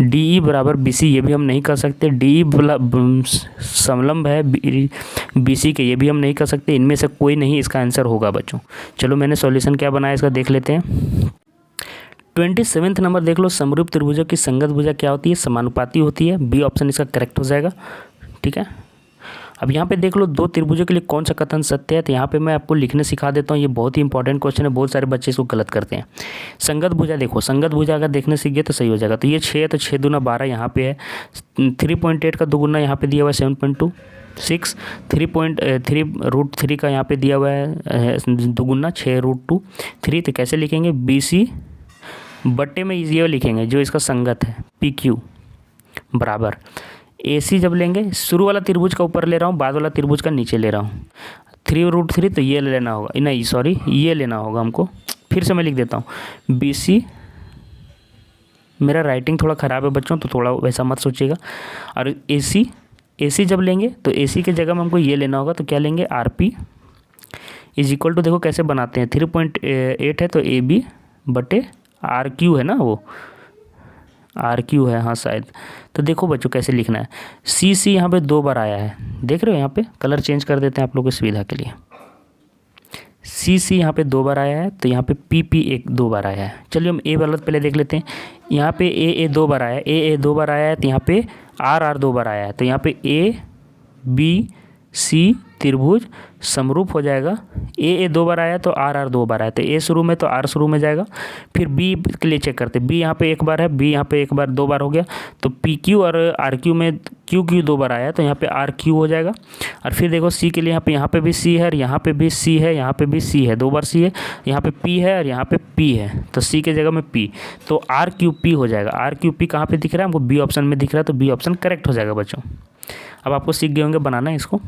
DE बराबर BC, ये भी हम नहीं कर सकते। DE समलंब है BC के, ये भी हम नहीं कर सकते। इनमें से कोई नहीं इसका आंसर होगा बच्चों। चलो मैंने सॉल्यूशन क्या बनाया इसका देख लेते हैं। 27 नंबर देख लो, समरूप त्रिभुजों की संगत भुजा क्या होती है, समानुपाती होती है। बी ऑप्शन इसका करेक्ट हो जाएगा। ठीक है, अब यहाँ पे देख लो 2 त्रिभुजों के लिए कौन सा कथन सत्य है, तो यहाँ पे मैं आपको लिखने सिखा देता हूँ। ये बहुत ही इंपॉर्टेंट क्वेश्चन है, बहुत सारे बच्चे इसको गलत करते हैं। संगत भुजा देखो, संगत भुजा अगर देखने सीख गए तो सही हो जाएगा। तो ये 6 है, तो 6 दूना 12 यहाँ पे है, 3.8 का दोगुना यहाँ पे दिया हुआ है 7.2, 6 3.3 का यहाँ पे दिया हुआ है दोगुना 6√2, तो कैसे लिखेंगे, BC बट्टे में ये लिखेंगे जो इसका संगत है, PQ बराबर AC जब लेंगे, शुरू वाला त्रिभुज का ऊपर ले रहा हूँ, बाद वाला त्रिभुज का नीचे ले रहा हूँ, 3√3, तो ये लेना होगा, नहीं सॉरी ये लेना होगा हमको। फिर से मैं लिख देता हूँ BC, मेरा राइटिंग थोड़ा ख़राब है बच्चों, तो थोड़ा वैसा मत सोचिएगा। और AC जब लेंगे तो AC के जगह में हमको ये लेना होगा, तो क्या लेंगे, RP इज इक्वल टू, देखो कैसे बनाते हैं, 3.8 है तो AB बटे RQ है ना, वो RQ है, हाँ शायद। तो देखो बच्चों कैसे लिखना है, CC यहाँ पे 2 बार आया है, देख रहे हो, यहाँ पे कलर चेंज कर देते हैं आप लोगों की सुविधा के लिए। CC यहाँ पे 2 बार आया है, तो यहाँ पे PP 2 बार आया है। चलिए हम A वाला पहले देख लेते हैं। यहाँ पे AA 2 बार आया है, AA 2 बार आया है, तो यहाँ पे RR 2 बार आया है, तो यहाँ पे ABC त्रिभुज समरूप हो जाएगा। AA 2 बार आया तो RR 2 बार आया, तो A शुरू में तो R शुरू में जाएगा। फिर B के लिए चेक करते हैं, B यहाँ पे 1 बार है, B यहाँ पे 2 बार हो गया, तो PQ और RQ में QQ 2 बार आया, तो यहाँ पे RQ हो जाएगा। और फिर देखो C के लिए यहाँ पे भी C है, और यहाँ पे भी C है, यहाँ पे भी C है, 2 बार C है, यहाँ पे P है और यहाँ पे P है, तो C के जगह में P, तो RQP हो जाएगा। RQP कहाँ पे दिख रहा है हमको, B ऑप्शन में दिख रहा है, तो B ऑप्शन करेक्ट हो जाएगा बच्चों। अब आपको सीख गए होंगे बनाना है इसको।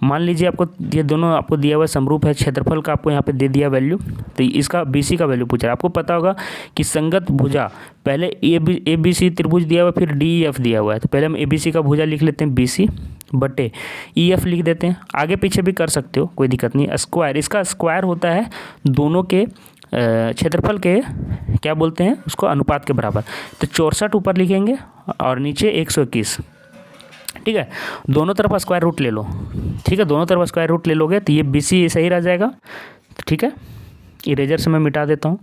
मान लीजिए आपको ये दोनों आपको दिया हुआ समरूप है, क्षेत्रफल का आपको यहाँ पे दे दिया वैल्यू, तो इसका BC का वैल्यू पूछा है। आपको पता होगा कि संगत भुजा पहले ABC त्रिभुज दिया हुआ है, फिर DEF दिया हुआ है, तो पहले हम ABC का भुजा लिख लेते हैं BC बटे EF लिख देते हैं। आगे पीछे भी कर सकते हो, कोई दिक्कत नहीं। स्क्वायर, इसका स्क्वायर होता है दोनों के क्षेत्रफल के क्या बोलते हैं उसको, अनुपात के बराबर। तो 64 ऊपर लिखेंगे और नीचे 121। ठीक है, दोनों तरफ स्क्वायर रूट ले लो। ठीक है, दोनों तरफ स्क्वायर रूट ले लोगे तो ये BC सही रह जाएगा। तो ठीक है, इरेजर से मैं मिटा देता हूँ,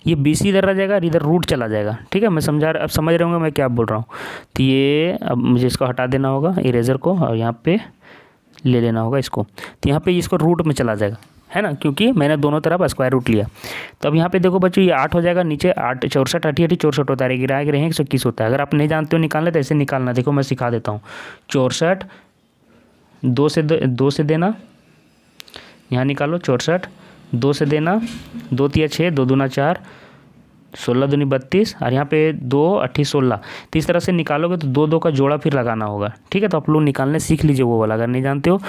ये BC इधर रह जाएगा और इधर रूट चला जाएगा। ठीक है, मैं अब समझ रहे होंगे मैं क्या बोल रहा हूँ। तो ये अब मुझे इसको हटा देना होगा इरेजर को, और यहाँ पे ले लेना होगा इसको, तो यहाँ पे इसको रूट में चला जाएगा, है ना, क्योंकि मैंने दोनों तरफ स्क्वायर रूट लिया। तो अब यहाँ पे देखो बच्चों, ये 8 हो जाएगा, नीचे 8 64 80 64 होता है, गिरा के रहेंगे 121 होता है। अगर आप नहीं जानते हो निकालना तो ऐसे निकालना, देखो मैं सिखा देता हूँ। 64 2 से देना, यहाँ निकालो 64 2 से देना, 2 × 3 = 6, 2 दूना 4, 16 दूनी 32 और यहाँ पे 2 8 16। तो इस तरह से निकालोगे तो 2 2 का जोड़ा फिर लगाना होगा, ठीक है। तो आप लोग निकालने सीख लीजिए वो वाला, अगर नहीं जानते हो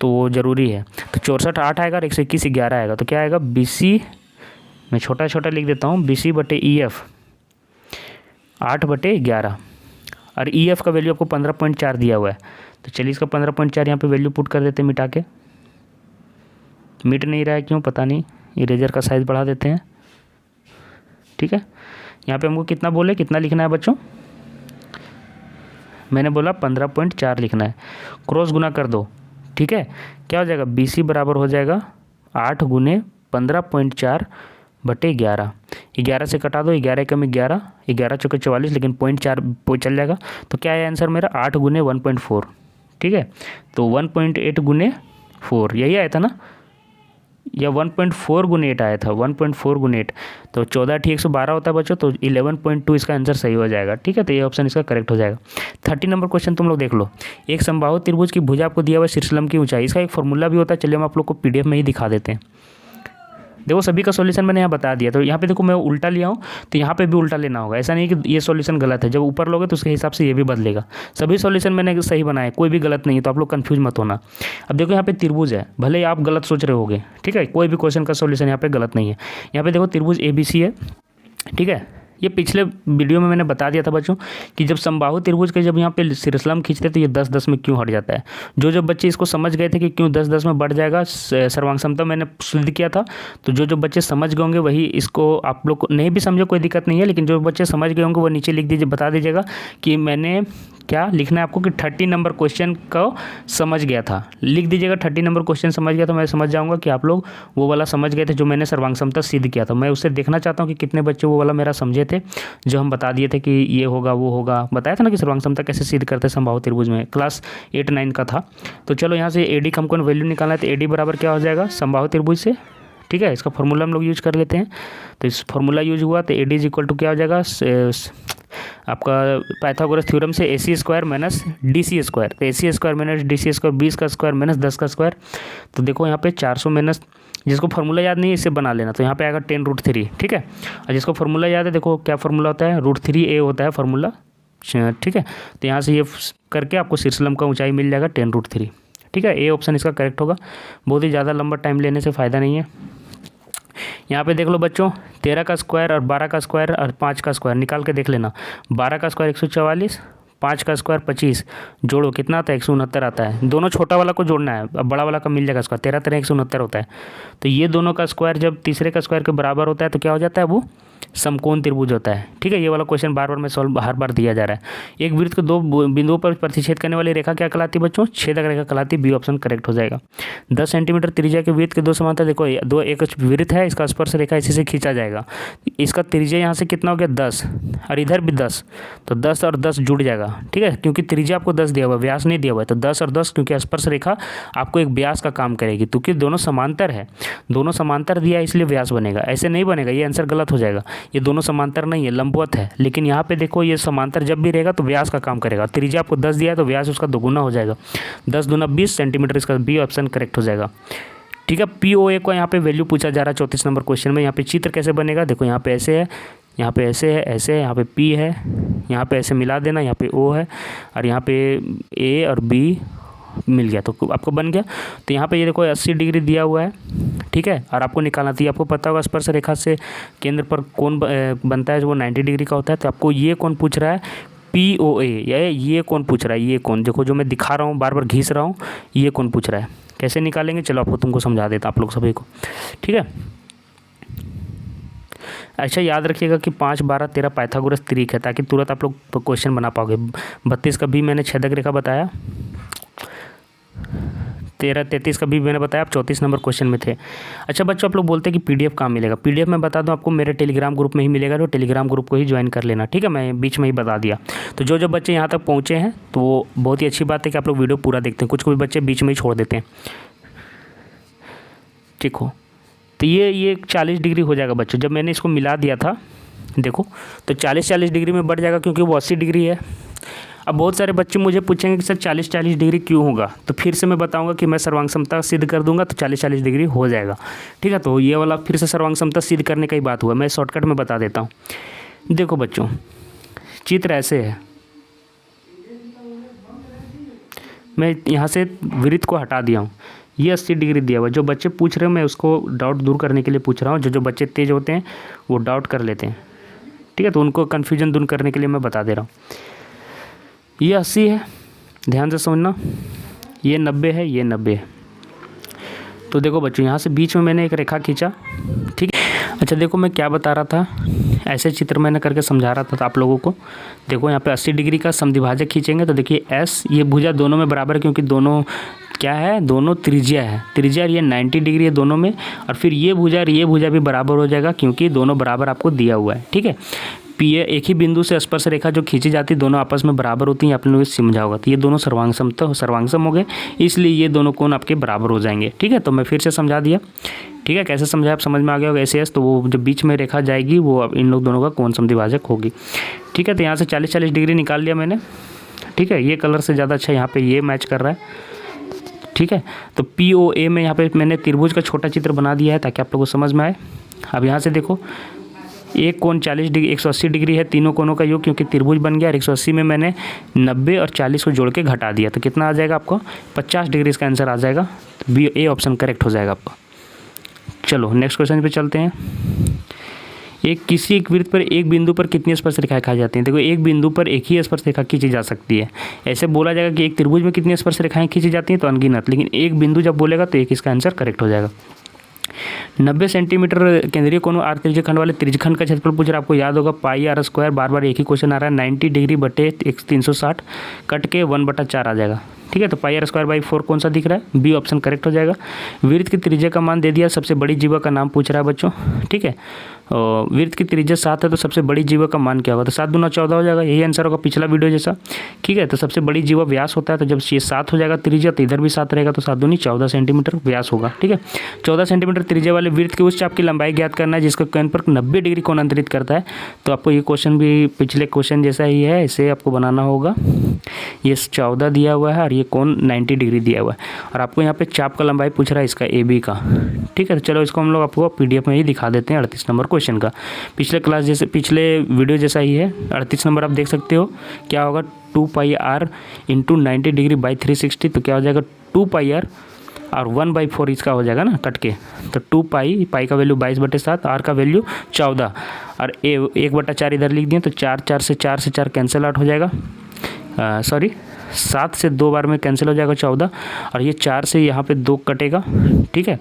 तो वो ज़रूरी है। तो 64 8 आएगा और 121 11 आएगा। तो क्या आएगा BC, मैं छोटा छोटा लिख देता हूँ, BC/EF 8/11 और EF का वैल्यू आपको 15.4 दिया हुआ है। तो चलिए इसका 15.4 यहाँ पे वैल्यू पुट कर देते हैं मिटा के। मिट नहीं रहा है क्यों पता नहीं, इरेजर का साइज़ बढ़ा देते हैं, ठीक है। यहाँ पे हमको कितना बोले, कितना लिखना है बच्चों, मैंने बोला 15.4 लिखना है। क्रॉस गुना कर दो, ठीक है। क्या हो जाएगा, BC बराबर हो जाएगा 8 गुने 15.4/11। 11 से कटा दो, 11 कम 11, 11 चौके 44, लेकिन 0.4 चल जाएगा। तो क्या है आंसर मेरा, 8 गुने 1.4, ठीक है। तो 1.8 गुने 4 यही आया था ना, या 1.4 गुने 8 आया था, 1.4 गुने 8। तो 14 ठीक 112 होता है बच्चों, तो 11.2 इसका आंसर सही हो जाएगा, ठीक है। तो ये ऑप्शन इसका करेक्ट हो जाएगा। 30 नंबर क्वेश्चन तुम लोग देख लो। एक समबाहु त्रिभुज की भुजा आपको दिया हुआ शीर्षलंब की ऊंचाई, इसका एक फॉर्मूला भी होता है, चलिए हम आप लोग को PDF में ही दिखा देते हैं। देखो सभी का सॉल्यूशन मैंने यहाँ बता दिया। तो यहाँ पे देखो मैं उल्टा लिया हूँ, तो यहाँ पे भी उल्टा लेना होगा। ऐसा नहीं कि ये सॉल्यूशन गलत है, जब ऊपर लोगे तो उसके हिसाब से ये भी बदलेगा। सभी सॉल्यूशन मैंने सही बनाए, कोई भी गलत नहीं है, तो आप लोग कंफ्यूज मत होना। अब देखो यहाँ पे त्रिभुज है, भले ही आप गलत सोच रहे होगे, ठीक है, कोई भी क्वेश्चन का सॉल्यूशन यहाँ पे गलत नहीं है। यहाँ पे देखो त्रिभुज ABC है, ठीक है। ये पिछले वीडियो में मैंने बता दिया था बच्चों कि जब समबाहु त्रिभुज के जब यहाँ पे शीर्षलंब खींचते तो ये 10-10 में क्यों हट जाता है। जो बच्चे इसको समझ गए थे कि क्यों 10-10 में बढ़ जाएगा, सर्वांग समता मैंने सिद्ध किया था। तो जो बच्चे समझ गए होंगे वही इसको, आप लोग को नहीं भी समझो कोई दिक्कत नहीं है, लेकिन जो बच्चे समझ गए होंगे वो नीचे लिख दीजिए, बता दीजिएगा कि मैंने क्या लिखना है आपको कि 30 नंबर क्वेश्चन को समझ गया था। लिख दीजिएगा 30 नंबर क्वेश्चन समझ गया, तो मैं समझ जाऊंगा कि आप लोग वो वाला समझ गए थे जो मैंने सर्वांग समता सिद्ध किया था। मैं उससे देखना चाहता हूँ कि कितने बच्चे वो वाला मेरा समझे थे, जो हम बता दिए थे कि ये होगा वो होगा। बताया था ना कि सर्वांग समता कैसे सिद्ध करते हैं समबाहु त्रिभुज में, क्लास 8-9 का था। तो चलो यहाँ से AD का हमको वैल्यू निकालना है। तो AD बराबर क्या हो जाएगा समबाहु त्रिभुज से, ठीक है। इसका फॉर्मूला हम लोग यूज कर लेते हैं। तो इस फॉर्मूला यूज हुआ तो AD = क्या हो जाएगा, आपका पाइथागोरस थ्योरम से AC² - DC²। तो AC² - DC², 20 का स्क्वायर - 10 का स्क्वायर। तो देखो यहाँ पे 400 माइनस, जिसको फार्मूला याद नहीं है इसे बना लेना। तो यहाँ पे आएगा 10√3, ठीक है। और जिसको फार्मूला याद है, देखो क्या फार्मूला होता है, √3a होता है फार्मूला, ठीक है। तो यहाँ से ये करके आपको शीर्षलंब का ऊंचाई मिल जाएगा 10√3, ठीक है। A ऑप्शन इसका करेक्ट होगा। बहुत ही ज़्यादा लंबा टाइम लेने से फ़ायदा नहीं है। यहाँ पे देख लो बच्चों, 13 का स्क्वायर और 12 का स्क्वायर और 5 का स्क्वायर निकाल के देख लेना। 12 का स्क्वायर 144, 5 का स्क्वायर 25, जोड़ो कितना आता है, 169 आता है। दोनों छोटा वाला को जोड़ना है, अब बड़ा वाला का मिल जाएगा स्क्वायर, 13 169 होता है। तो ये दोनों का स्क्वायर जब तीसरे का स्क्वायर के बराबर होता है तो क्या हो जाता है, वो समकोण त्रिभुज होता है, ठीक है। ये वाला क्वेश्चन बार बार में सॉल्व हर बार दिया जा रहा है। एक वृत्त के दो बिंदुओं पर प्रतिच्छेद करने वाली रेखा क्या कहलाती है बच्चों, छेदक रेखा कहलाती है। B ऑप्शन करेक्ट हो जाएगा। 10 सेंटीमीटर त्रिज्या के वृत्त के दो समांतर, देखो दो एक वृत्त है, इसका स्पर्श रेखा इसी से खींचा जाएगा। इसका त्रिज्या यहाँ से कितना हो गया 10 और इधर भी 10, तो 10 और 10 जुड़ जाएगा, ठीक है। क्योंकि त्रिज्या आपको 10 दिया हुआ है, व्यास नहीं दिया हुआ है, तो 10 और 10 क्योंकि स्पर्श रेखा आपको एक व्यास का काम करेगी, क्योंकि दोनों समांतर है, दोनों समांतर दिया है इसलिए व्यास बनेगा। ऐसे नहीं बनेगा, ये आंसर गलत हो जाएगा। ये दोनों समांतर नहीं है, लंबवत है। लेकिन यहाँ पे देखो ये समांतर जब भी रहेगा तो व्यास का काम करेगा। त्रिज्या आपको 10 दिया है तो व्यास उसका दोगुना हो जाएगा, 10 दूना 20 सेंटीमीटर। इसका B ऑप्शन करेक्ट हो जाएगा, ठीक है। POA को यहाँ पे वैल्यू पूछा जा रहा है 34 नंबर क्वेश्चन में। यहाँ पे चित्र कैसे बनेगा, देखो यहाँ पे ऐसे है, यहाँ पे ऐसे है, ऐसे है, यहाँ पे P है, यहाँ पे ऐसे मिला देना, यहाँ पे O है और यहाँ पे A और B मिल गया तो आपको बन गया। तो यहाँ पे ये देखो 80 डिग्री दिया हुआ है, ठीक है। और आपको निकालना चाहिए, आपको पता होगा स्पर्श रेखा से केंद्र पर कोण बनता है जो वो 90 डिग्री का होता है। तो आपको ये कौन पूछ रहा है, POA, ये कौन पूछ रहा है, ये कौन, देखो जो मैं दिखा रहा हूँ बार बार घिस रहा हूँ, ये कौन पूछ रहा है, कैसे निकालेंगे चलो आपको तुमको समझा देता आप लोग सभी को, ठीक है। अच्छा याद रखिएगा कि 5, 12, 13 पाइथागोरस त्रिक है, ताकि तुरंत आप लोग क्वेश्चन बना पाओगे। 32 का भी मैंने छेदक रेखा बताया, 13, 33 का भी मैंने बताया, आप 34 नंबर क्वेश्चन में थे। अच्छा बच्चों, आप लोग बोलते हैं कि PDF कहाँ मिलेगा। PDF मैं बता दूं आपको, मेरे टेलीग्राम ग्रुप में ही मिलेगा, तो टेलीग्राम ग्रुप को ही ज्वाइन कर लेना, ठीक है। मैं बीच में ही बता दिया। तो जो बच्चे यहाँ तक पहुँचे हैं तो वो बहुत ही अच्छी बात है कि आप लोग वीडियो पूरा देखते हैं। कुछ बच्चे बीच में ही छोड़ देते हैं, ठीक हो। तो ये 40 डिग्री हो जाएगा बच्चों। जब मैंने इसको मिला दिया था देखो, तो 40 डिग्री में बढ़ जाएगा क्योंकि वो 80 डिग्री है। अब बहुत सारे बच्चे मुझे पूछेंगे कि सर 40-40 डिग्री क्यों होगा, तो फिर से मैं बताऊंगा कि मैं सर्वांग समता सिद्ध कर दूंगा तो 40-40 डिग्री हो जाएगा। ठीक है, तो ये वाला फिर से सर्वांग समता सिद्ध करने का ही बात हुआ, मैं शॉर्टकट में बता देता हूँ। देखो बच्चों, चित्र ऐसे है, मैं यहाँ से वृत्त को हटा दिया हूँ, ये 80 डिग्री दिया हुआ है। जो बच्चे पूछ रहे हो मैं उसको डाउट दूर करने के लिए पूछ रहा हूँ, जो बच्चे तेज़ होते हैं वो डाउट कर लेते हैं। ठीक है, तो उनको कन्फ्यूजन दूर करने के लिए मैं बता दे रहा हूँ। ये 80 है, ध्यान से समझना, ये 90 है, ये 90 है। तो देखो बच्चों, यहाँ से बीच में मैंने एक रेखा खींचा। ठीक है, अच्छा देखो मैं क्या बता रहा था, ऐसे चित्र मैंने करके समझा रहा था आप लोगों को। देखो यहाँ पे 80 डिग्री का समद्विभाजक खींचेंगे तो देखिए एस, ये भुजा दोनों में बराबर है क्योंकि दोनों क्या है, दोनों त्रिज्या है, त्रिज्या ये 90 डिग्री है दोनों में, और फिर ये भुजा भी बराबर हो जाएगा क्योंकि दोनों बराबर आपको दिया हुआ है। ठीक है, पी एक ही बिंदु से स्पर्श रेखा जो खींची जाती है दोनों आपस में बराबर होती हैं, आपने लोग समझा होगा। तो ये दोनों सर्वांगसम हो गए, इसलिए ये दोनों कोण आपके बराबर हो जाएंगे। ठीक है, तो मैं फिर से समझा दिया। ठीक है, कैसे समझा आप समझ में आ गया होगा। ऐसे तो वो जो बीच में रेखा जाएगी वो अब इन लोग दोनों का कोण समद्विभाजक होगी। ठीक है, तो यहाँ से 40-40 डिग्री निकाल लिया मैंने। ठीक है, ये कलर से ज़्यादा अच्छा यहाँ पे ये मैच कर रहा है। ठीक है, तो POA में यहाँ पे मैंने त्रिभुज का छोटा चित्र बना दिया है ताकि आप लोगों को समझ में आए। अब यहाँ से देखो, एक कोण 40 डिग्री 180 डिग्री है, तीनों कोणों का योग क्योंकि त्रिभुज बन गया। और 180 में मैंने 90 और 40 को जोड़ के घटा दिया, तो कितना आ जाएगा आपको, 50 डिग्री इसका आंसर आ जाएगा। तो A ऑप्शन करेक्ट हो जाएगा आपका। चलो नेक्स्ट क्वेश्चन पे चलते हैं। किसी एक वृत्त पर एक बिंदु पर कितनी स्पर्श रेखाएं खाई जाती हैं। देखो, एक बिंदु पर एक ही स्पर्श रेखा खींची जा सकती है। ऐसे बोला जाएगा कि एक त्रिभुज में कितनी स्पर्श रेखाएं खींची जाती हैं, तो अनगिनत, लेकिन एक बिंदु जब बोलेगा तो एक इसका आंसर करेक्ट हो जाएगा। 90 सेंटीमीटर केंद्रीय कोण आर त्रिज्यखंड वाले त्रिज्यखंड का क्षेत्रफल पूछ रहा है, आपको याद होगा पाई आर स्क्वायर, बार बार एक ही क्वेश्चन आ रहा है। 90 डिग्री बटे 360 कट के 1/4 आ जाएगा। ठीक है, तो पाई आर स्क्वायर बाई 4 कौन सा दिख रहा है, बी ऑप्शन करेक्ट हो जाएगा। वृत्त की त्रिज्या का मान दे दिया, सबसे बड़ी जीवा का नाम पूछ रहा है बच्चों। ठीक है, वृत्त की त्रिज्या 7 है तो सबसे बड़ी जीवा का मान क्या होगा, तो 7 दूना 14 हो जाएगा, यही आंसर होगा पिछला वीडियो जैसा। ठीक है, तो सबसे बड़ी जीवा व्यास होता है, तो जब ये 7 हो जाएगा त्रिज्या तो इधर भी 7 रहेगा, तो 7 दूनी 14 सेंटीमीटर व्यास होगा। ठीक है, 14 सेंटीमीटर त्रिज्या वाले वृत्त के उस चाप की लंबाई ज्ञात करना है जिसका केंद्र पर 90 डिग्री कोण अंतरित करता है। तो आपको ये क्वेश्चन भी पिछले क्वेश्चन जैसा ही है, इसे आपको बनाना होगा। ये 14 दिया हुआ है और ये कोण 90 डिग्री दिया हुआ है, और आपको यहाँ पे चाप का लंबाई पूछ रहा है इसका AB का। ठीक है, तो चलो इसको हम लोग आपको PDF में ही दिखा देते हैं 38 नंबर क्वेश्चन का। पिछले वीडियो जैसा ही है। 38 नंबर आप देख सकते हो क्या होगा, 2 पाई आर इंटू 90 डिग्री बाई 360, तो क्या हो जाएगा 2 पाई आर और 1/4 इसका हो जाएगा ना कट के, तो 2 पाई का वैल्यू 22/7, आर का वैल्यू 14 और 1/4 इधर लिख दिए, तो 4 से 4 कैंसिल आउट हो जाएगा। सॉरी 7 से 2 बार में कैंसिल हो जाएगा 14, और ये 4 से यहाँ पे 2 कटेगा। ठीक है,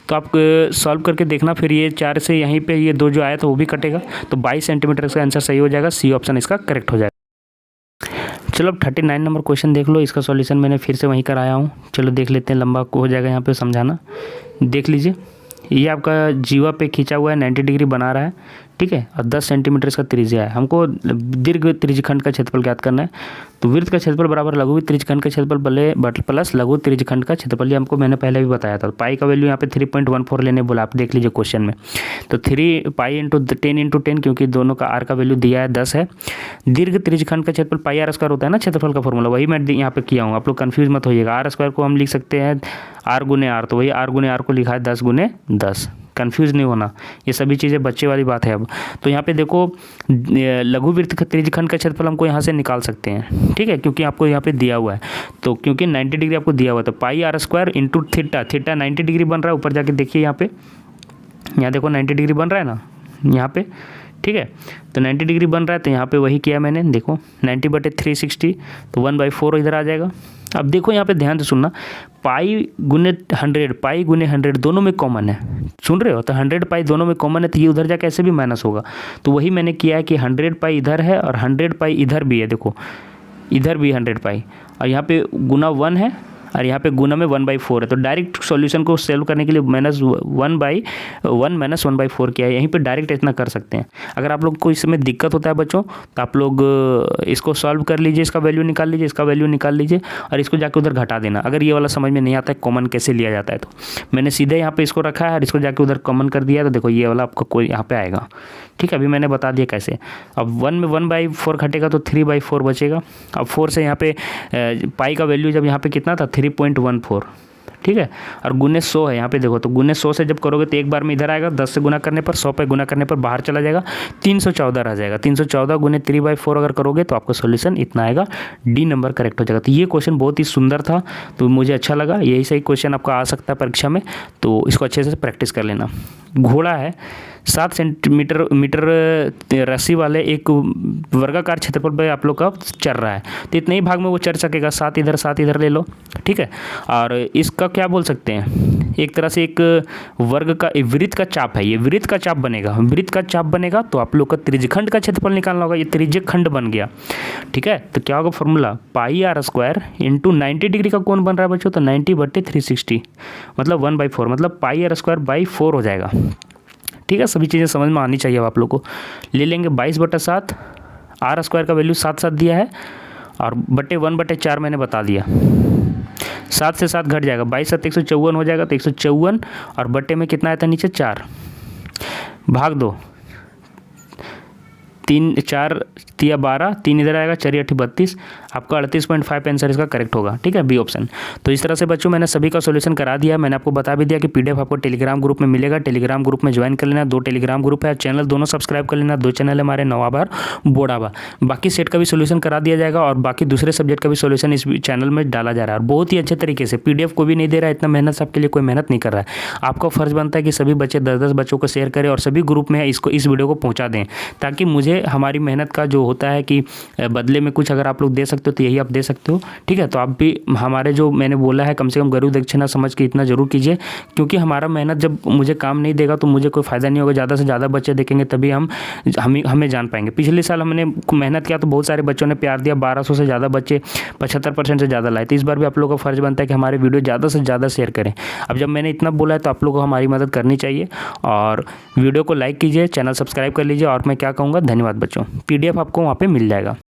तो आप सॉल्व करके देखना, फिर ये 4 से यहीं पे ये 2 जो आया था वो भी कटेगा, तो 22 सेंटीमीटर इसका आंसर सही हो जाएगा। सी ऑप्शन इसका करेक्ट हो जाएगा। चलो अब 39 नंबर क्वेश्चन देख लो, इसका सॉल्यूशन मैंने फिर से वहीं कराया हूँ। चलो देख लेते हैं, लंबा हो जाएगा यहाँ पे समझाना। देख लीजिए, ये आपका जीवा पे खींचा हुआ है, 90 डिग्री बना रहा है। ठीक है, और 10 सेंटीमीटर इसका त्रिज्या है। हमको दीर्घ त्रिज्यखंड का क्षेत्रफल ज्ञात करना है, तो वृत्त का क्षेत्रफल बराबर लघु त्रिज्यखंड का क्षेत्रफल प्लस लघु त्रिज्यखंड का क्षेत्रफल, ये हमको मैंने पहले भी बताया था। पाई का वैल्यू यहाँ पे 3.14 लेने बोला, आप देख लीजिए क्वेश्चन में। तो 3 पाई इंटू 10 क्योंकि दोनों का आर का वैल्यू दिया है 10 है। दीर्घ त्रिज्यखंड का क्षेत्रफल पाई आर स्क्वायर होता है ना क्षेत्रफल का फॉर्मूला, वही मैं यहाँ पे किया हूँ, आप लोग कन्फ्यूज मत होइएगा। आर स्क्वायर को हम लिख सकते हैं आर गुने आर, तो वही आर गुने आर को लिखा है 10 गुने 10, कन्फ्यूज़ नहीं होना, ये सभी चीज़ें बच्चे वाली बात है। अब तो यहाँ पे देखो, लघु वृत्त त्रिज्यखंड का क्षेत्रफल हमको यहाँ से निकाल सकते हैं। ठीक है, क्योंकि आपको यहाँ पे दिया हुआ है, तो क्योंकि 90 डिग्री आपको दिया हुआ है, तो pi R square into theta 90 degree बन रहा है। ऊपर जाके देखिए यहाँ पे, यहाँ देखो 90 डिग्री बन रहा है ना यहाँ पे। ठीक है, तो 90 डिग्री बन रहा है, तो यहाँ पे वही किया मैंने, देखो 90/360, तो 1/4 इधर आ जाएगा। अब देखो यहाँ पे ध्यान से सुनना, पाई गुने 100 दोनों में कॉमन है, सुन रहे हो, तो 100 पाई दोनों में कॉमन है, तो ये उधर जाके ऐसे भी माइनस होगा। तो वही मैंने किया है कि 100 पाई इधर है और 100 पाई इधर भी है, देखो इधर भी 100 पाई, और यहाँ पे गुना 1 है और यहाँ पे गुना में 1/4 है, तो डायरेक्ट सॉल्यूशन को सॉल्व करने के लिए -1/4 किया है, यहीं पे डायरेक्ट इतना कर सकते हैं। अगर आप लोग को इसमें दिक्कत होता है बच्चों, तो आप लोग इसको सॉल्व कर लीजिए, इसका वैल्यू निकाल लीजिए, इसका वैल्यू निकाल लीजिए और इसको जाके उधर घटा देना। अगर ये वाला समझ में नहीं आता है कॉमन कैसे लिया जाता है, तो मैंने सीधे यहाँ पे इसको रखा है और इसको जाके उधर कॉमन कर दिया, तो देखो ये वाला आपका कोई यहाँ पे आएगा। ठीक है, अभी मैंने बता दिया कैसे। अब 1 में 1/4 घटेगा तो 3/4 बचेगा। अब 4 से यहाँ पे पाई का वैल्यू जब यहाँ पे कितना था 3.14, ठीक है, और गुने 100 है यहाँ पे देखो, तो गुने 100 से जब करोगे तो एक बार में इधर आएगा, 10 से गुना करने पर 100 पे गुना करने पर बाहर चला जाएगा, 314 रह जाएगा। 314 गुने 3/4 अगर करोगे तो आपका सॉल्यूशन इतना आएगा, डी नंबर करेक्ट हो जाएगा। तो ये क्वेश्चन बहुत ही सुंदर था, तो मुझे अच्छा लगा। यही सही क्वेश्चन आपका आ सकता है परीक्षा में, तो इसको अच्छे से प्रैक्टिस कर लेना। घोड़ा है 7 सेंटीमीटर रस्सी वाले एक वर्गाकार क्षेत्रफल पर आप लोग का चल रहा है, तो इतने ही भाग में वो चल सकेगा, 7 इधर ले लो, ठीक है। और इसका क्या बोल सकते हैं, एक तरह से एक वर्ग का वृत्त का चाप है, ये वृत्त का चाप बनेगा। वृत्त का चाप बनेगा तो आप लोग का त्रिज्यखंड का क्षेत्रफल निकालना होगा, ये त्रिज्यखंड बन गया, ठीक है। तो क्या होगा फॉर्मूला, πr² इंटू 90 डिग्री का कोण बन रहा है बच्चों, तो 90/360 मतलब 1/4, मतलब πr²/4 हो जाएगा। ठीक है, सभी चीज़ें समझ में आनी चाहिए अब आप लोग को। ले लेंगे 22/7, r² का वैल्यू 7 दिया है और बटे 1/4 मैंने बता दिया। 7 से 7 घट जाएगा, 22 7 154 हो जाएगा, तो 154 और बटे में कितना आया था नीचे 4, भाग दो, 3 4 तिया 12, 3 इधर आएगा, 4 8 32, आपका 38.5 आंसर इसका करेक्ट होगा, ठीक है, बी ऑप्शन। तो इस तरह से बच्चों मैंने सभी का सॉल्यूशन करा दिया। मैंने आपको बता भी दिया कि पीडीएफ आपको टेलीग्राम ग्रुप में मिलेगा, टेलीग्राम ग्रुप में ज्वाइन कर लेना। 2 टेलीग्राम ग्रुप है, चैनल दोनों सब्सक्राइब कर लेना। 2 चैनल है हमारे, नवाबा और बोड़ाबा। बाकी सेट का भी सोल्यूशन करा दिया जाएगा और बाकी दूसरे सब्जेक्ट का भी सोल्यूशन इस चैनल में डाला जा रहा है, और बहुत ही अच्छे तरीके से। पीडीएफ को भी नहीं दे रहा है, इतना मेहनत से आपके लिए कोई मेहनत नहीं कर रहा है। आपका फर्ज बनता है कि सभी बच्चे 10-10 बच्चों को शेयर करें और सभी ग्रुप में इसको इस वीडियो को पहुँचा दें, ताकि मुझे हमारी मेहनत का जो होता है कि बदले में कुछ अगर आप लोग दे सकते हो तो यही आप दे सकते हो, ठीक है। तो आप भी हमारे जो मैंने बोला है कम से कम गुरु दक्षिणा समझ के इतना जरूर कीजिए, क्योंकि हमारा मेहनत जब मुझे काम नहीं देगा तो मुझे कोई फ़ायदा नहीं होगा। ज़्यादा से ज़्यादा बच्चे देखेंगे तभी हमें जान पाएंगे। पिछले साल हमने मेहनत किया तो बहुत सारे बच्चों ने प्यार दिया, 1200 से ज़्यादा बच्चे 75% से ज़्यादा लाए। तो इस बार भी आप लोगों का फर्ज बनता है कि हमारे वीडियो ज़्यादा से ज़्यादा शेयर करें। अब जब मैंने इतना बोला है तो आप लोगों को हमारी मदद करनी चाहिए, और वीडियो को लाइक कीजिए, चैनल सब्सक्राइब कर लीजिए। और मैं क्या कहूँगा, धन्यवाद बच्चों। पीडीएफ आपको वहाँ पे मिल जाएगा।